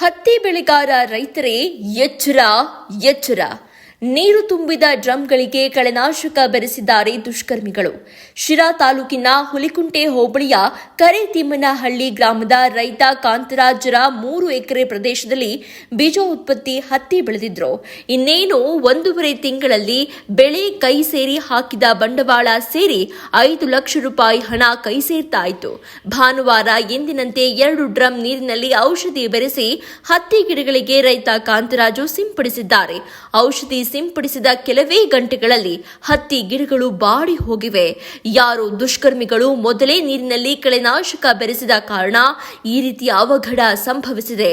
ಹತ್ತಿ ಬೆಳೆಗಾರ ರೈತರೇ ಎಚ್ಚರ ಎಚ್ಚರ. ನೀರು ತುಂಬಿದ ಡ್ರಮ್ಗಳಿಗೆ ಕಳೆನಾಶಕ ಬೆರೆಸಿದ್ದಾರೆ ದುಷ್ಕರ್ಮಿಗಳು. ಶಿರಾ ತಾಲೂಕಿನ ಹುಲಿಕುಂಟೆ ಹೋಬಳಿಯ ಕರೇತಿಮ್ಮನಹಳ್ಳಿ ಗ್ರಾಮದ ರೈತ ಕಾಂತರಾಜರ 3 ಎಕರೆ ಪ್ರದೇಶದಲ್ಲಿ ಬೀಜೋತ್ಪತ್ತಿ ಹತ್ತಿ ಬೆಳೆದಿದ್ರು. ಇನ್ನೇನು 1.5 ತಿಂಗಳಲ್ಲಿ ಬೆಳೆ ಕೈ ಸೇರಿ ಹಾಕಿದ ಬಂಡವಾಳ ಸೇರಿ 5 ಲಕ್ಷ ರೂಪಾಯಿ ಹಣ ಕೈ ಸೇರ್ತಾ ಇತ್ತು. ಭಾನುವಾರ ಎಂದಿನಂತೆ 2 ಡ್ರಮ್ ನೀರಿನಲ್ಲಿ ಔಷಧಿ ಬೆರೆಸಿ ಹತ್ತಿ ಗಿಡಗಳಿಗೆ ರೈತ ಕಾಂತರಾಜು ಸಿಂಪಡಿಸಿದ್ದಾರೆ. ಔಷಧಿ ಸಿಂಪಡಿಸಿದ ಕೆಲವೇ ಗಂಟೆಗಳಲ್ಲಿ ಹತ್ತಿ ಗಿಡಗಳು ಬಾಡಿ ಹೋಗಿವೆ. ಯಾರೋ ದುಷ್ಕರ್ಮಿಗಳು ಮೊದಲೇ ನೀರಿನಲ್ಲಿ ಕಳೆನಾಶಕ ಬೆರೆಸಿದ ಕಾರಣ ಈ ರೀತಿಯ ಅವಘಡ ಸಂಭವಿಸಿದೆ.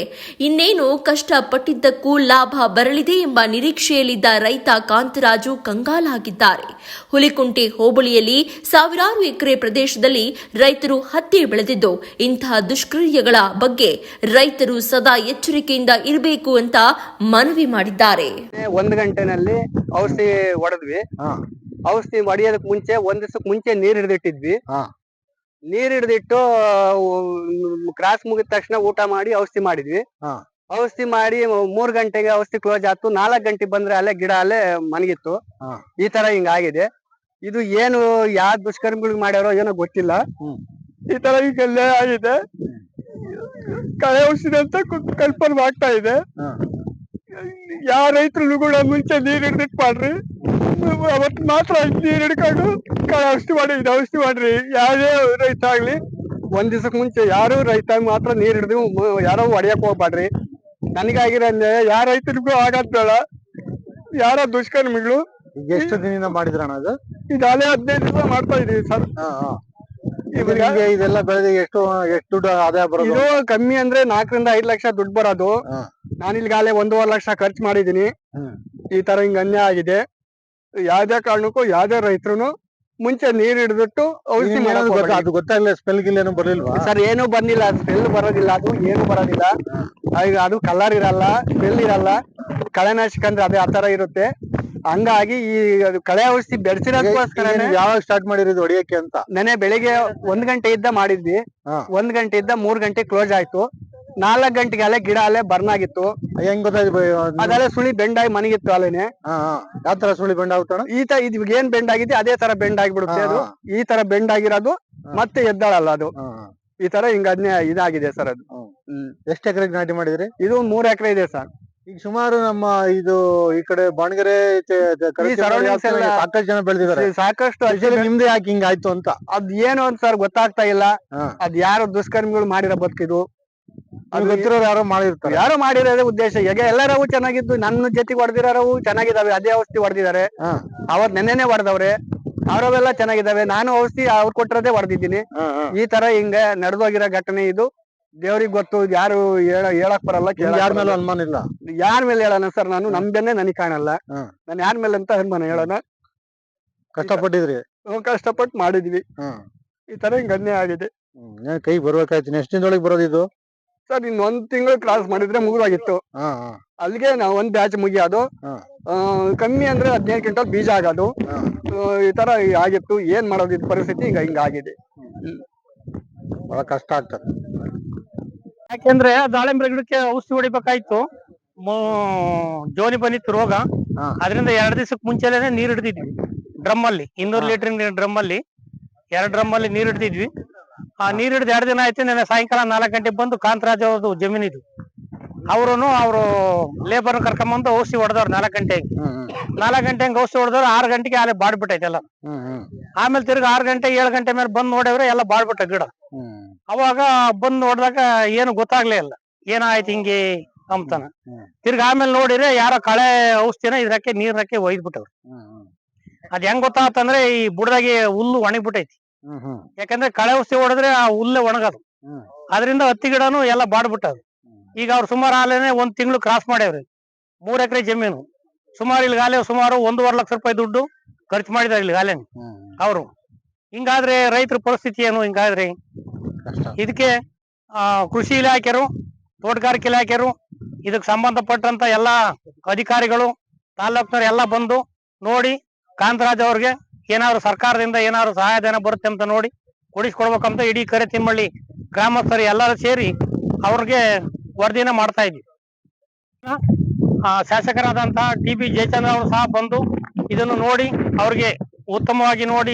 ಇನ್ನೇನು ಕಷ್ಟಪಟ್ಟಿದ್ದಕ್ಕೂ ಲಾಭ ಬರಲಿದೆ ಎಂಬ ನಿರೀಕ್ಷೆಯಲ್ಲಿದ್ದ ರೈತ ಕಾಂತರಾಜು ಕಂಗಾಲಾಗಿದ್ದಾರೆ. ಹುಲಿಕುಂಟೆ ಹೋಬಳಿಯಲ್ಲಿ ಸಾವಿರಾರು ಎಕರೆ ಪ್ರದೇಶದಲ್ಲಿ ರೈತರು ಹತ್ತಿ ಬೆಳೆದಿದ್ದು ಇಂತಹ ದುಷ್ಕೃತ್ಯಗಳ ಬಗ್ಗೆ ರೈತರು ಸದಾ ಎಚ್ಚರಿಕೆಯಿಂದ ಇರಬೇಕು ಅಂತ ಮನವಿ ಮಾಡಿದ್ದಾರೆ. 1 ಗಂಟೆನಲ್ಲಿ ಔಷಧಿ ಹೊಡೆದ್ವಿ. ಔಷಧಿ ಹೊಡೆಯೋದಕ್ಕೆ ಮುಂಚೆ 1 ದಿವಸಕ್ಕೆ ಮುಂಚೆ ನೀರ್ ಹಿಡಿದಿಟ್ಟಿದ್ವಿ. ನೀರ್ ಹಿಡಿದಿಟ್ಟು ಕ್ರಾಸ್ ಮುಗಿದ ತಕ್ಷಣ ಊಟ ಮಾಡಿ ಔಷಧಿ ಮಾಡಿದ್ವಿ. ಔಷಧಿ ಮಾಡಿ 3 ಗಂಟೆಗೆ ಔಷಧಿ ಕ್ಲೋಸ್ ಆಯ್ತು. 4 ಗಂಟೆ ಬಂದ್ರೆ ಅಲ್ಲೇ ಗಿಡ ಅಲ್ಲೇ ಮನಗಿತ್ತು. ಈ ತರ ಹಿಂಗಾಗಿದೆ. ಇದು ಏನು ಯಾವ ದುಷ್ಕರ್ಮಿಗಳಿಗೆ ಮಾಡ್ಯಾರೋ ಏನೋ ಗೊತ್ತಿಲ್ಲ. ಈ ತರ ಈಗ ಆಗಿದೆ. ಕಳೆ ಔಷಧಿ ಅಂತ ಕಲ್ಪನೆ ಆಗ್ತಾ ಇದೆ. ಯಾವ ರೈತರು ಕೂಡ ಮುಂಚೆ ನೀರ್ ಹಿಡಿದಿಟ್ಟು ಮಾಡ್ರಿ. ಅವತ್ತು ಮಾತ್ರ ನೀರ್ ಹಿಡ್ಕೊಂಡು ಔಷಧಿ ಮಾಡಿ ಔಷಧಿ ಮಾಡ್ರಿ. ಯಾರೇ ರೈತ ಆಗ್ಲಿ 1 ದಿವಸಕ್ಕೆ ಮುಂಚೆ ಯಾರು ರೈತ ಮಾತ್ರ ನೀರ್ ಹಿಡಿದು ಯಾರೋ ಹೊಡೆಯಕ್ ಹೋಗ್ಬಾಡ್ರಿ. ನನಗಾಗಿರೋ ಯಾವ ರೈತರಿಗೂ ಆಗದ್ ಬೇಡ. ಯಾರ ದುಷ್ಕರ್ಮಿಗಳು ಎಷ್ಟು ದಿನದಿಂದ ಮಾಡಿದ್ರಣ್ಣ ಅದು? ಇದಾಲೆ 15 ದಿವಸ ಮಾಡ್ತಾ ಇದೀವಿ ಸರ್. ಇದೆಲ್ಲ ಬೆಳೆದ ಎಷ್ಟು ದುಡ್ಡು ಆದಾಯ ಬರೋದು? ಇದು ಕಮ್ಮಿ ಅಂದ್ರೆ 4 ರಿಂದ 5 ಲಕ್ಷ ದುಡ್ಡು ಬರೋದು. ನಾನು ಇಲ್ಲಿಗಾಲೆ 1.5 ಲಕ್ಷ ಖರ್ಚು ಮಾಡಿದೀನಿ. ಈ ತರ ಹಿಂಗ ಅನ್ಯಾಯ ಆಗಿದೆ. ಯಾವ್ದೇ ಕಾರಣಕ್ಕೂ ಯಾವ್ದೇ ರೈತರು ಮುಂಚೆ ನೀರ್ ಹಿಡಿದಿಟ್ಟು ಔಷಧಿ ಅದು ಗೊತ್ತಾಗ್ಲಿಲ್ಲ. ಸ್ಮೆಲ್ ಗಿಲ್ ಏನು ಬರ್ಲಿಲ್ವಾ ಸರ್? ಏನು ಬಂದಿಲ್ಲ. ಸ್ಮೆಲ್ ಬರೋದಿಲ್ಲ. ಅದು ಏನು ಬರೋದಿಲ್ಲ. ಅದು ಕಲರ್ ಇರಲ್ಲ, ಸ್ಮೆಲ್ ಇರಲ್ಲ. ಕಳೆನಾಶಕ ಅಂದ್ರೆ ಅದೇ ಆತರ ಇರುತ್ತೆ. ಹಂಗಾಗಿ ಈ ಕಳೆ ಔಷಧಿ ಬೆಳೆಸಿರೋದಕ್ಕೋಸ್ಕರ ಯಾವಾಗ ಸ್ಟಾರ್ಟ್ ಮಾಡಿರೋದು ಹೊಡಿಯಕ್ಕೆ ಅಂತ? ನೆನೆ ಬೆಳಿಗ್ಗೆ 1 ಗಂಟೆ ಇದ್ದ ಮಾಡಿದ್ವಿ. 1 ಗಂಟೆ ಇದ್ದ 3 ಗಂಟೆ ಕ್ಲೋಸ್ ಆಯ್ತು. 4 ಗಂಟೆಗೆ ಅಲ್ಲೇ ಗಿಡ ಅಲ್ಲೇ ಬರ್ನ್ ಆಗಿತ್ತು. ಹೆಂಗ್ ಗೊತ್ತಾಯ್ತು? ಅದೆಲ್ಲ ಸುಳಿ ಬೆಂಡಾಗಿ ಮನಗಿತ್ತು ಅಲ್ಲೇನೆ. ಯಾವ ತರ ಸುಳಿ ಬೆಂಡ್ ಆಗುತ್ತಣ್ಣ? ಇದು ಏನ್ ಬೆಂಡ್ ಆಗಿದೆ ಅದೇ ತರ ಬೆಂಡ್ ಆಗಿಬಿಡುತ್ತೆ. ಅದು ಈ ತರ ಬೆಂಡ್ ಆಗಿರೋದು ಮತ್ತೆ ಎದ್ದಾಳಲ್ಲ ಅದು. ಈ ತರ ಹಿಂಗ ಇದಾಗಿದೆ ಸರ್. ಅದು ಎಷ್ಟು ಎಕರೆಗೆ ನಾಟಿ ಮಾಡಿದ್ರಿ? ಇದು 3 ಎಕರೆ ಇದೆ ಸರ್. ಈಗ ಸುಮಾರು ನಮ್ಮ ಈ ಕಡೆ ಬಾಣಗೆರೆ ಸಾಕಷ್ಟು ಜನ ಬೆಳೆದಿದ್ದಾರೆ. ಸಾಕಷ್ಟು. ನಿಮ್ದು ಯಾಕೆ ಹಿಂಗ ಆಯ್ತು ಅಂತ ಅದ್ ಏನು ಅಂತ ಸರ್ ಗೊತ್ತಾಗ್ತಾ ಇಲ್ಲ. ಅದ್ ಯಾರು ದುಷ್ಕರ್ಮಿಗಳು ಮಾಡಿರೋ ಬದುಕಿದು. ಅದು ಗೊತ್ತಿರೋರು ಯಾರೋ ಮಾಡಿರ್ತಾರೆ. ಯಾರೋ ಮಾಡಿರೋದೇ ಉದ್ದೇಶ. ಈಗ ಎಲ್ಲರವು ಚೆನ್ನಾಗಿದ್ದು ನನ್ನ ಜೊತೆಗೆ ಹೊಡೆದಿರೋವು ಚೆನ್ನಾಗಿದಾವೆ. ಅದೇ ಔಷಧಿ ಹೊಡೆದಿದ್ದಾರೆ. ಅವತ್ ನೆನ್ನೆನೆ ಹೊಡೆದವ್ರೆ. ಅವರವೆಲ್ಲ ಚೆನ್ನಾಗಿದ್ದಾವೆ. ನಾನು ಔಷಧಿ ಅವ್ರು ಕೊಟ್ಟಿರೋದೇ ಹೊಡೆದಿದ್ದೀನಿ. ಈ ತರ ಹಿಂಗ ನಡೆದೋಗಿರೋ ಘಟನೆ ಇದು. ದೇವ್ರಿಗೆ ಗೊತ್ತು. ಯಾರು ಹೇಳಕ್ ಬರಲ್ಲ. ಯಾರ ಮೇಲೆ ಅನುಮಾನ ಇಲ್ಲ. ಯಾರ ಮೇಲೆ ಹೇಳೋಣ ಸರ್? ನಾನು ನಮ್ದೇನೆ ನನಗ್ ಕಾಣಲ್ಲ. ನಾನು ಯಾರ ಮೇಲೆ ಅಂತ ಅನುಮಾನ ಹೇಳೋಣ? ಕಷ್ಟಪಟ್ಟಿದ್ರಿ? ಕಷ್ಟಪಟ್ಟು ಮಾಡಿದ್ವಿ. ಈ ತರ ಹಿಂಗ ಅನ್ಯಾಯ ಆಗಿದೆ. ಕೈ ಬರ್ಬೇಕಾಯ್ತು. ಎಷ್ಟು ದಿನದೊಳಗೆ ಬರೋದು ಇದು ಸರ್? 1 ತಿಂಗಳು ಕ್ರಾಸ್ ಮಾಡಿದ್ರೆ ಮುಗಿದೋಗಿತ್ತು. ಅಲ್ಲಿಗೆ ನಾವು 1 ಬ್ಯಾಚ್ ಮುಗಿಯೋದು. ಕಮ್ಮಿ ಅಂದ್ರೆ 15 ಕ್ವಿಂಟಲ್ ಬೀಜ ಆಗೋದು. ಈ ತರ ಆಗಿತ್ತು. ಏನ್ ಮಾಡೋದು? ಇದು ಪರಿಸ್ಥಿತಿ ಹಿಂಗ ಆಗಿದೆ. ಬಹಳ ಕಷ್ಟ ಆಗ್ತದೆ. ಯಾಕೆಂದ್ರೆ ದಾಳಿಂಬೆ ಗಿಡಕ್ಕೆ ಔಷಧಿ ಹೊಡಿಬೇಕಾಯ್ತು. ಜೋನಿ ಬಂದಿತ್ತು ರೋಗ. ಅದರಿಂದ 2 ದಿವಸಕ್ಕೆ ಮುಂಚೆನೆ ನೀರ್ ಹಿಡಿದಿದ್ವಿ. ಡ್ರಮ್ ಅಲ್ಲಿ 200 ಲೀಟರ್ ಡ್ರಮ್ ಅಲ್ಲಿ 2 ಡ್ರಮ್ ಅಲ್ಲಿ ನೀರ್ ಹಿಡಿದಿದ್ವಿ. ಆ ನೀರ್ ಹಿಡಿದು 2 ದಿನ ಆಯ್ತು. ನೆನ್ನೆ ಸಾಯಂಕಾಲ 4 ಗಂಟೆಗೆ ಬಂದು ಕಾಂತರಾಜ್ ಅವ್ರದ್ದು ಜಮೀನಿದು ಅವರು ಲೇಬರ್ ಕರ್ಕೊಂಬಂದು ಔಷಧಿ ಹೊಡೆದವ್ರು 4 ಗಂಟೆಗೆ. 4 ಗಂಟೆಗೆ ಔಷಧಿ ಹೊಡೆದವ್ರು 6 ಗಂಟೆಗೆ ಅಲ್ಲಿ ಬಾಡ್ಬಿಟ್ಟೈತೆ ಎಲ್ಲ. ಆಮೇಲೆ ತಿರ್ಗಿ 6 ಗಂಟೆ 7 ಗಂಟೆ ಮೇಲೆ ಬಂದ್ ನೋಡಿದ್ರೆ ಎಲ್ಲ ಬಾಡ್ಬಿಟ್ಟ ಗಿಡ. ಅವಾಗ ಬಂದ್ ನೋಡಿದಾಗ ಏನು ಗೊತ್ತಾಗ್ಲೇ ಇಲ್ಲ ಏನಾಯ್ತು ಹಿಂಗೆ ಅಂತಾನ. ತಿರ್ಗಿ ಆಮೇಲೆ ನೋಡಿದ್ರೆ ಯಾರೋ ಕಳೆ ಔಷಧಿನ ಇದ್ರಕ್ಕೆ ನೀರ್ನಕ್ಕೆ ಒಯ್ದ್ಬಿಟ್ಟವ್ರು. ಅದ್ ಹೆಂಗ್ ಗೊತ್ತಾಗತ್ತಂದ್ರೆ ಈ ಬುಡದಾಗೆ ಹುಲ್ಲು ಒಣಗ್ಬಿಟ್ಟೈತಿ. ಯಾಕಂದ್ರೆ ಕಳೆ ಔಷಧಿ ಹೊಡೆದ್ರೆ ಆ ಹುಲ್ಲೆ ಒಣಗದು. ಅದರಿಂದ ಹತ್ತಿ ಗಿಡನು ಎಲ್ಲ ಬಾಡ್ಬಿಟ್ಟದು. ಈಗ ಅವ್ರು ಸುಮಾರು ಆಲೇನೆ 1 ತಿಂಗಳು ಕ್ರಾಸ್ ಮಾಡ್ಯಾವ್ರಿ. 3 ಎಕರೆ ಜಮೀನು. ಸುಮಾರು ಇಲ್ಲಿಗಾಲೆ ಸುಮಾರು 1.5 ಲಕ್ಷ ರೂಪಾಯಿ ದುಡ್ಡು ಖರ್ಚು ಮಾಡಿದಾರೆ ಇಲ್ಲಿಗಾಲೇನೆ ಅವರು. ಹಿಂಗಾದ್ರೆ ರೈತರ ಪರಿಸ್ಥಿತಿ ಏನು? ಹಿಂಗಾದ್ರೆ ಇದಕ್ಕೆ ಕೃಷಿ ಇಲಾಖೆರು, ತೋಟಗಾರಿಕೆ ಇಲಾಖೆರು, ಇದಕ್ಕೆ ಸಂಬಂಧಪಟ್ಟಂತ ಎಲ್ಲಾ ಅಧಿಕಾರಿಗಳು, ತಾಲೂಕ್ನವ್ರು ಎಲ್ಲ ಬಂದು ನೋಡಿ ಕಾಂತರಾಜ್ ಅವ್ರಿಗೆ ಏನಾದ್ರು ಸರ್ಕಾರದಿಂದ ಏನಾದ್ರು ಸಹಾಯಧನ ಬರುತ್ತೆ ಅಂತ ನೋಡಿ ಕೊಡಿಸ್ಕೊಡ್ಬೇಕಂತ ಇಡೀ ಕರೇತಿಮ್ಮಳ್ಳಿ ಗ್ರಾಮಸ್ಥರು ಎಲ್ಲರೂ ಸೇರಿ ಅವ್ರಿಗೆ ವರದಿನ ಮಾಡ್ತಾ ಇದ್ವಿ. ಶಾಸಕರಾದಂತಹ ಟಿ.ಬಿ. ಜಯಚಂದ್ರ ಅವರು ಸಹ ಬಂದು ಇದನ್ನು ನೋಡಿ ಅವ್ರಿಗೆ ಉತ್ತಮವಾಗಿ ನೋಡಿ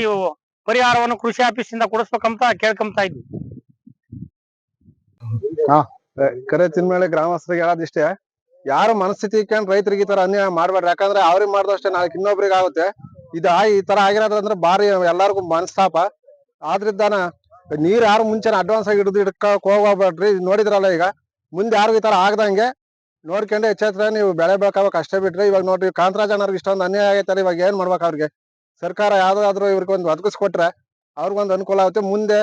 ಪರಿಹಾರವನ್ನು ಕೃಷಿ ಆಫೀಸಿಂದ ಕೊಡಿಸ್ಬೇಕಂತ ಕೇಳ್ಕೊಂತ ಇದ್ವಿ. ಕರೆ ತಿನ್ಮೇಲೆ ಗ್ರಾಮಸ್ಥರಿಗೆ ಹೇಳೋದಿಷ್ಟೇ, ಯಾರು ಮನಸ್ಥಿತಿ ಇಟ್ಕೊಂಡು ರೈತರಿಗೆ ಈ ತರ ಅನ್ಯಾಯ ಮಾಡ್ಬೇಡ್ರಿ. ಯಾಕಂದ್ರೆ ಅವ್ರಿಗೆ ಮಾಡ್ದಷ್ಟೇ ನಾಳೆ ಇನ್ನೊಬ್ರಿಗೆ ಆಗುತ್ತೆ. ಈ ತರ ಆಗಿರೋದ್ರಂದ್ರೆ ಬಾರಿ ಎಲ್ಲಾರ್ಗು ಮನಸ್ತಾಪ. ಆದ್ರಿಂದಾನ ನೀರ್ ಯಾರು ಮುಂಚೆನೆ ಅಡ್ವಾನ್ಸ್ ಆಗಿ ಹಿಡಿದು ಇಡ್ಕಕ್ ಹೋಗ್ಬೇಡ್ರಿ. ನೋಡಿದ್ರಲ್ಲ, ಈಗ ಮುಂದೆ ಯಾರು ಈ ತರ ಆಗದಂಗೆ ನೋಡ್ಕೊಂಡು ಎಚ್ಚೆತ್ರ ನೀವು ಬೆಳೆ ಬೆಳ್ಕೋಬೇಕು ಅಷ್ಟೇ ಬಿಟ್ರಿ. ಇವಾಗ ನೋಡ್ರಿ, ಕಾಂತರಾಜ್ ಅನ್ನೋರ್ಗೆ ಇಷ್ಟೊಂದು ಅನ್ಯಾಯ ಆಗೈತಲ್ಲ, ಇವಾಗ ಏನ್ ಮಾಡ್ಬೇಕು ಅವ್ರಿಗೆ? ಸರ್ಕಾರ ಯಾವ್ದಾದ್ರು ಇವ್ರಿಗೆ ಒಂದು ಒದಗಿಸ್ಕೊಟ್ರೆ ಅವ್ರಿಗೊಂದು ಅನುಕೂಲ ಆಗುತ್ತೆ. ಮುಂದೆ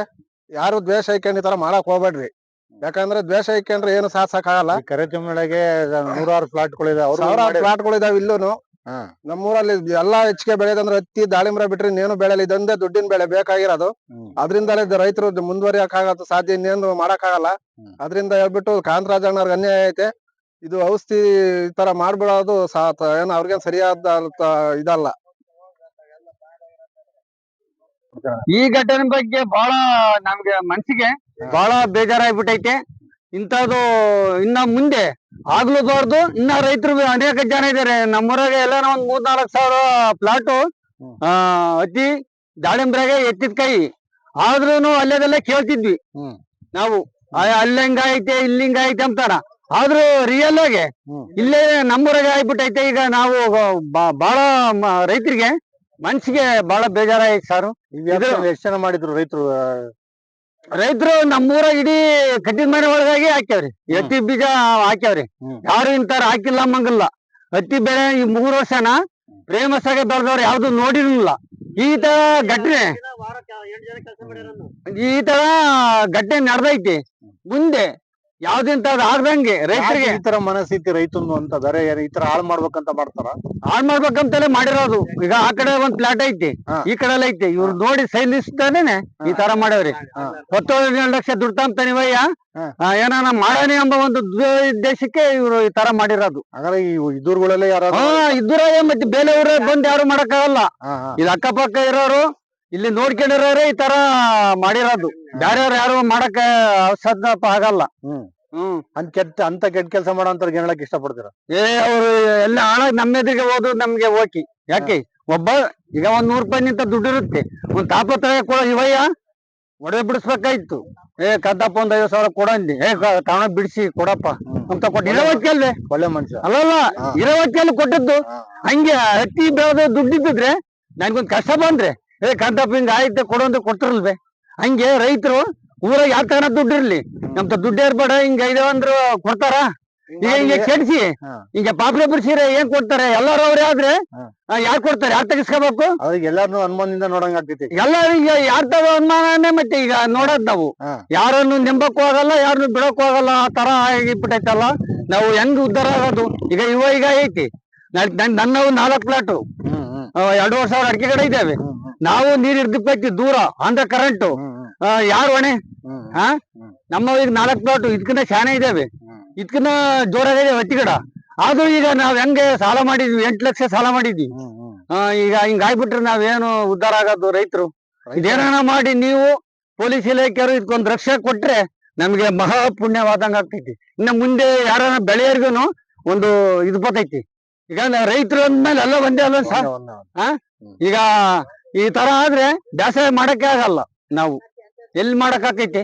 ಯಾರು ದ್ವೇಷ ಇಟ್ಕೊಂಡು ಈ ತರ ಮಾಡಕ್ ಹೋಗ್ಬೇಡ್ರಿ. ಯಾಕಂದ್ರೆ ದ್ವೇಷ ಇಟ್ಕೊಂಡ್ರೆ ಏನು ಸಾಧಿಸಕ್ಕಾಗಲ್ಲ. ಕೆರೆ ತಿಮ್ಮಳೆಗೆ ನೂರಾರು ಫ್ಲಾಟ್ಗಳಿದೆ, ಸಾವಿರಾರು ಫ್ಲಾಟ್ಗಳಿದಾವೆ ಇಲ್ಲೂನು. ನಮ್ಮೂರಲ್ಲಿ ಎಲ್ಲಾ ಹೆಚ್ಚಿಗೆ ಬೆಳೆದಂದ್ರೆ ಹತ್ತಿ, ದಾಳಿಂಬ್ರ ಬಿಟ್ರೆ ಇನ್ನೇನು ಬೆಳೆಯಲ್ಲ. ಇದೊಂದೇ ದುಡ್ಡಿನ ಬೆಳೆ ಬೇಕಾಗಿರೋದು. ಅದ್ರಿಂದಲೇ ರೈತರು ಮುಂದುವರಿಯಕ್ ಆಗತ್ತ, ಸಾಧ್ಯ ಇನ್ನೇನು ಮಾಡಕ್ ಆಗಲ್ಲ. ಅದ್ರಿಂದ ಹೇಳ್ಬಿಟ್ಟು ಕಾಂತರಾಜ್ ಅಣ್ಣವ್ರಿಗೆ ಅನ್ಯಾಯ ಐತೆ. ಇದು ಔಷಧಿ ಈ ತರ ಮಾಡ್ಬಿಡೋದು ಏನು ಅವ್ರಿಗೇನ್ ಸರಿಯಾದ ಇದಲ್ಲ. ಈ ಘಟನೆ ಬಗ್ಗೆ ಬಹಳ ನಮ್ಗೆ ಮನ್ಸಿಗೆ ಬಹಳ ಬೇಜಾರಾಗ್ಬಿಟ್ಟೈತೆ. ಇಂಥದ್ದು ಇನ್ನ ಮುಂದೆ ಆಗ್ಲೂಬಾರ್ದು. ಇನ್ನ ರೈತರು ಅನೇಕ ಜನ ಇದಾರೆ ನಮ್ಮೂರಾಗ. ಎಲ್ಲ ಒಂದ್ 3-4 ಸಾವಿರ ಪ್ಲಾಟು ಹತ್ತಿ, ದಾಳಿಂಬ್ರಾಗೆ ಎತ್ತಿದ ಕೈ. ಆದ್ರೂನು ಅಲ್ಲೇದೆಲ್ಲ ಕೇಳ್ತಿದ್ವಿ ನಾವು, ಅಲ್ಲಿ ಹಿಂಗೈತೆ ಇಲ್ಲಿ ಹಿಂಗೈತೆ ಅಂತಾರ. ಆದ್ರೂ ರಿಯಲ್ ಆಗಿ ಇಲ್ಲೇ ನಮ್ಮೂರಾಗೆ ಆಗ್ಬಿಟ್ಟೈತೆ. ಈಗ ನಾವು ಬಹಳ ರೈತರಿಗೆ ಮನ್ಸಿಗೆ ಬಹಳ ಬೇಜಾರಾಗೈತೆ ಸರ್. ಎಷ್ಟು ಜನ ಮಾಡಿದ್ರು ರೈತರು ನಮ್ಮೂರಾಗ ಇಡೀ ಕಟ್ಟಿದ ಮನೆ ಒಳಗಾಗಿ ಹಾಕ್ಯಾವ್ರಿ, ಹತ್ತಿ ಬೀಜ ಹಾಕ್ಯಾವ್ರಿ. ಯಾರು ಇಂತಾರ ಹಾಕಿಲ್ಲ ಮಂಗಲ್ಲ. ಹತ್ತಿ ಬೆಳೆ ಈ 3 ವರ್ಷನ ಫೇಮಸ್ ಆಗಿ ಬೆಳೆದವ್ರು ಯಾವ್ದು ನೋಡಿರ್ಲಿಲ್ಲ. ಈ ತರ ಘಟನೆ ನಡೆದೈತಿ. ಮುಂದೆ ಯಾವ್ದಿಂತದ್ ಆಗ್ದಂಗೆ ರೈತರಿಗೆ ಈ ತರ ಮನಸ್ಥಿತಿ ರೈತಂದು ಅಂತ ಬೇರೆ ಈ ತರ ಹಾಳು ಮಾಡ್ಬೇಕಂತ ಮಾಡ್ತಾರ? ಹಾಳ್ ಮಾಡ್ಬೇಕಂತಲೇ ಮಾಡಿರೋದು. ಈಗ ಆ ಕಡೆ ಒಂದ್ ಪ್ಲಾಟ್ ಐತಿ, ಈ ಕಡೆ ಐತಿ. ಇವ್ರು ನೋಡಿ ಸೈಲಿಸ್ತಾನೇನೆ ಈ ತರ ಮಾಡವ್ರಿ. 17 ಲಕ್ಷ ದುಡ್ಡು ತಂತಾನಿವಯ್ಯ ಏನಾನ ಮಾಡೋಣ ಎಂಬ ಒಂದು ಉದ್ದೇಶಕ್ಕೆ ಇವ್ರು ಈ ತರ ಮಾಡಿರೋದು. ಹಾಗಾದ್ರೆ ಈ ಇದ್ದೂರ್ಗಳಲ್ಲೇ ಯಾರು ಇದ್ದೂರಾಗೆ ಮತ್ತೆ ಬೇರೆ ಊರ ಬಂದ್ ಯಾರು ಮಾಡಕ್ಕಾಗಲ್ಲ. ಇದು ಅಕ್ಕಪಕ್ಕ ಇರೋರು ಇಲ್ಲಿ ನೋಡ್ಕೊಂಡಿರೋರೇ ಈ ತರ ಮಾಡಿರೋದು. ಬೇರೆಯವ್ರು ಯಾರು ಮಾಡಕ್ ಸಾಧ್ಯ ಆಗಲ್ಲ. ಅಂತ ಕೆಟ್ಟ ಕೆಲಸ ಮಾಡೋಂತ ಏನ್ ಹೇಳಕ್ ಇಷ್ಟಪಡ್ತೀರ? ಅವ್ರು ಎಲ್ಲ ಹಾಳಾಗಿ ನಮ್ಮ ಎದುರಿಗೆ ಹೋದ್ರು ನಮ್ಗೆ ಓಕೆ. ಯಾಕೆ ಒಬ್ಬ ಈಗ 100 ರೂಪಾಯಿ ನಿಂತ ದುಡ್ಡು ಇರುತ್ತೆ, ಒಂದ್ ತಾಪತ್ರಯ ಕೊಡ ಇವಯ್ಯ ಒಡೆ ಬಿಡಿಸ್ಬೇಕಾಯ್ತು. ಕದ್ದಪ್ಪ 50,000 ಕೊಡಂದಿ, ತಾಣ ಬಿಡಿಸಿ ಕೊಡಪ್ಪ ಅಂತ ಕೊಟ್ಟು ಇರೋವತ್ತಲ್ಲಿ ಒಳ್ಳೆ ಮನುಷ್ಯ ಅಲ್ಲಲ್ಲ, ಇರೋವತ್ತಲ್ಲಿ ಕೊಟ್ಟದ್ದು. ಹಂಗೆ ಹತ್ತಿ ಬೆಳೆದ ದುಡ್ಡಿದ್ರೆ ನನ್ಗೊಂದ್ ಕಷ್ಟ ಬಂದ್ರೆ ಕದ್ದಪ್ಪ ಹಿಂಗ ಆಯ್ತು ಕೊಡೋಂದ್ರೆ ಕೊಡ್ತಿರಲ್ವೇ? ಹಂಗೆ ರೈತರು ಊರಾಗ ಯಾವ ತರ ದುಡ್ಡು ಇರ್ಲಿ, ನಮ್ತ ದುಡ್ಡು ಇರ್ಬೇಡ ಹಿಂಗ ಇದೇವಂದ್ರು ಕೊಡ್ತಾರ? ಈಗ ಹಿಂಗೆ ಕೆಡ್ಸಿ ಹಿಂಗೆ ಪಾಪ್ರೆ ಬಿಡ್ಸಿದ್ರೆ ಏನ್ ಕೊಡ್ತಾರೆ? ಎಲ್ಲಾರು ಅವ್ರೇ ಆದ್ರೆ ಯಾರ್ ಕೊಡ್ತಾರೆ? ಯಾರ್ ತೆಗಿಸ್ಕೋಬೇಕು? ಅವ್ರಿಗೆ ಎಲ್ಲಾರ್ನು ಅನುಮಾನದಿಂದ ನೋಡಂಗ್ ಆಗ್ತೈತಿ. ಎಲ್ಲಾರಿಗೆ ಯಾರ್ ತಗೋ ಅನುಮಾನನೇ. ಮತ್ತೆ ಈಗ ನೋಡೋದ್ ನಾವು ಯಾರನ್ನು ನೆಂಬಕ್ಕೂ ಆಗಲ್ಲ, ಯಾರನ್ನು ಬಿಡಕ್ಕೂ ಆಗಲ್ಲ. ಆ ತರ ಆಗಿಬಿಟ್ಟೈತಲ್ಲ. ನಾವು ಹೆಂಗ್ ಉದ್ಧಾರ ಆಗೋದು? ಈಗ ಈಗ ಐತಿ ನನ್ನವು 4 ಪ್ಲಾಟು 2,500 ಅಡಿಕೆ ಗಿಡ ಇದ್ದಾವೆ. ನಾವು ನೀರ್ ಹಿಡ್ದಿಪ್ಪೈತಿ ದೂರ ಅಂದ್ರ ಕರೆಂಟು ಯಾರು ಹೊಣೆ? ನಮ್ಮ ಈಗ 4 ಪ್ಲಾಟು ಇದಕ್ಕಿಂತ ಶಾನೆ ಇದಾವೆ, ಇದಕ್ಕಿಂತ ಜೋರಾಗಿದೆ ಹತ್ತಿ ಗಿಡ. ಆದ್ರೂ ಈಗ ನಾವ್ ಹೆಂಗೆ ಸಾಲ ಮಾಡಿದ್ವಿ, 8 ಲಕ್ಷ ಸಾಲ ಮಾಡಿದ್ವಿ. ಈಗ ಹಿಂಗ ಆಗ್ಬಿಟ್ರೆ ನಾವೇನು ಉದ್ಧಾರ ಆಗೋದು? ರೈತರು ಇದೇನ ಮಾಡಿ ನೀವು ಪೊಲೀಸ್ ಇಲಾಖೆಯವರು ಇದಕ್ಕೊಂದು ರಕ್ಷೆ ಕೊಟ್ರೆ ನಮ್ಗೆ ಮಹಾ ಪುಣ್ಯವಾದಂಗ ಆಗ್ತೈತಿ. ಇನ್ನ ಮುಂದೆ ಯಾರನ್ನ ಬೆಳೆಯೋರ್ಗುನು ಒಂದು ಇದು ಬರ್ತೈತಿ. ಈಗ ರೈತರು ಅಂದ್ಮೇಲೆ ಎಲ್ಲ ಒಂದೇ ಅಲ್ಲ ಸರ್. ಈಗ ಈ ತರ ಆದ್ರೆ ಬೇಸಾಯ ಮಾಡಕ್ಕೆ ಆಗಲ್ಲ. ನಾವು ಎಲ್ಲಿ ಮಾಡಕ್ ಆಕೈತಿ?